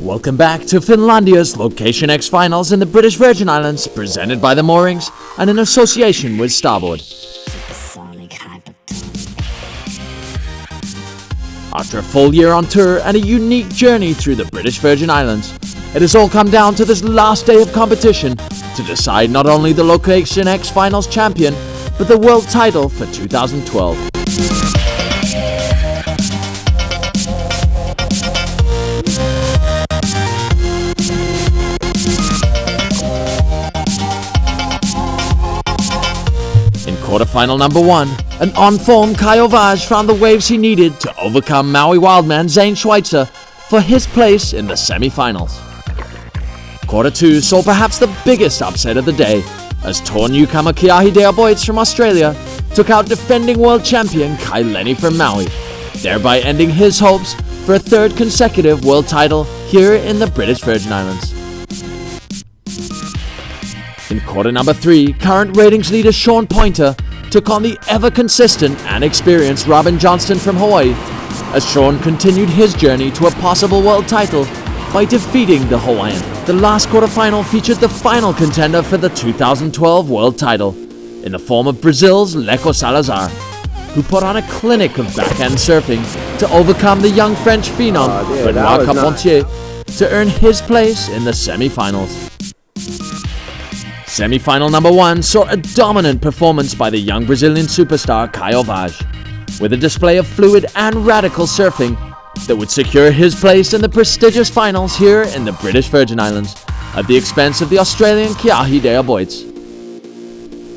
Welcome back to Finlandia's Location X Finals in the British Virgin Islands, presented by the Moorings and in association with Starboard. After a full year on tour and a unique journey through the British Virgin Islands, it has all come down to this last day of competition to decide not only the Location X Finals champion, but the world title for 2012. Quarterfinal number 1, an on-form Kai Ovage found the waves he needed to overcome Maui wildman Zane Schweitzer for his place in the semi-finals. Quarter 2 saw perhaps the biggest upset of the day, as tour newcomer Kiahi Deaboitz from Australia took out defending world champion Kai Lenny from Maui, thereby ending his hopes for a third consecutive world title here in the British Virgin Islands. In quarter number 3, current ratings leader Sean Pointer took on the ever-consistent and experienced Robin Johnston from Hawaii, as Sean continued his journey to a possible world title by defeating the Hawaiian. The last quarterfinal featured the final contender for the 2012 world title, in the form of Brazil's Leco Salazar, who put on a clinic of backhand surfing to overcome the young French phenom Benoit Carpentier to earn his place in the semi-finals. Semi-final number 1 saw a dominant performance by the young Brazilian superstar Kai Ovage, with a display of fluid and radical surfing that would secure his place in the prestigious finals here in the British Virgin Islands at the expense of the Australian Kiahi Deaboitz.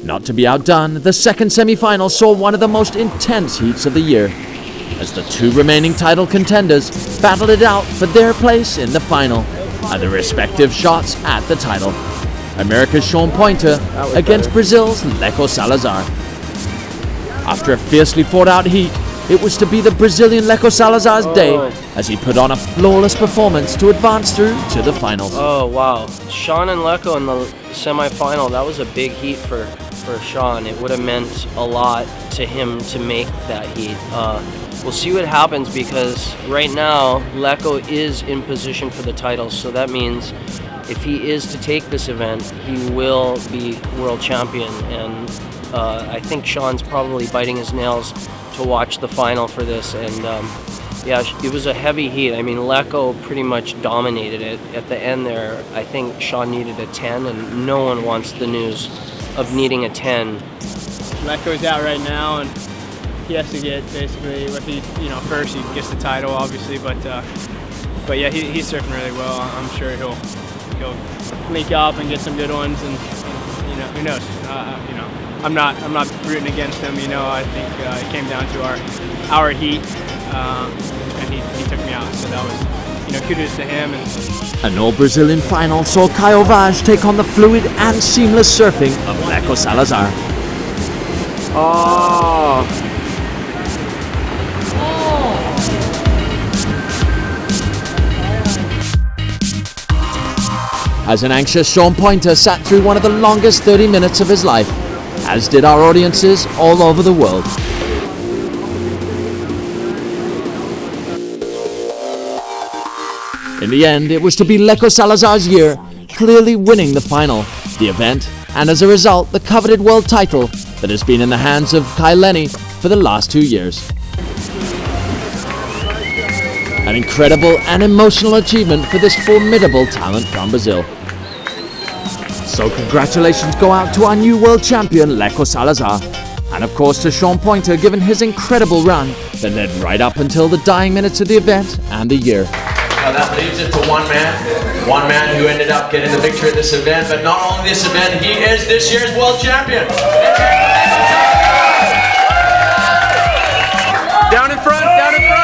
Not to be outdone, the second semi-final saw one of the most intense heats of the year, as the two remaining title contenders battled it out for their place in the final at their respective shots at the title. America's Sean Pointer against Brazil's Leco Salazar. After a fiercely fought-out heat, it was to be the Brazilian Leco Salazar's day as he put on a flawless performance to advance through to the finals. Oh wow, Sean and Leco in the semi-final, that was a big heat for Sean. It would have meant a lot to him to make that heat. We'll see what happens, because right now Leco is in position for the title, so that means if he is to take this event, he will be world champion, and I think Sean's probably biting his nails to watch the final for this. And yeah, it was a heavy heat. I mean, Leco pretty much dominated it. At the end there, I think Sean needed a 10, and no one wants the news of needing a 10. Leco's out right now, and he has to get basically, if he, first he gets the title, obviously, but yeah, he's surfing really well. I'm sure he'll link up and get some good ones, and who knows? I'm not rooting against him. I think it came down to our heat, and he took me out. So that was, kudos to him. An all-Brazilian final saw Kai Ovage take on the fluid and seamless surfing of Leco Salazar. As an anxious Sean Pointer sat through one of the longest 30 minutes of his life, as did our audiences all over the world. In the end, it was to be Leco Salazar's year, clearly winning the final, the event, and as a result, the coveted world title that has been in the hands of Kai Lenny for the last 2 years. An incredible and emotional achievement for this formidable talent from Brazil. So congratulations go out to our new world champion Leco Salazar, and of course to Sean Pointer, given his incredible run that led right up until the dying minutes of the event and the year. Now that leaves it to one man who ended up getting the victory at this event, but not only this event, he is this year's world champion. Down in front, down in front.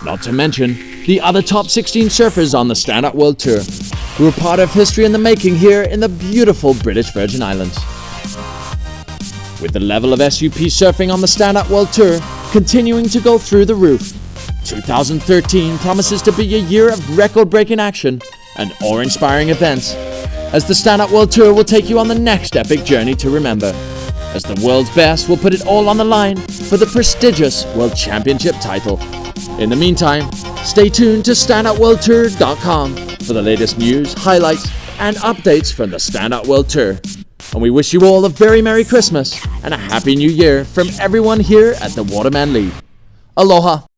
Not to mention the other top 16 surfers on the Stand Up World Tour, who were part of history in the making here in the beautiful British Virgin Islands. With the level of SUP surfing on the Stand Up World Tour continuing to go through the roof, 2013 promises to be a year of record-breaking action and awe-inspiring events, as the Stand Up World Tour will take you on the next epic journey to remember, as the world's best will put it all on the line for the prestigious World Championship title. In the meantime, stay tuned to StandUpWorldTour.com for the latest news, highlights, and updates from the Stand Up World Tour. And we wish you all a very Merry Christmas and a Happy New Year from everyone here at the Waterman League. Aloha!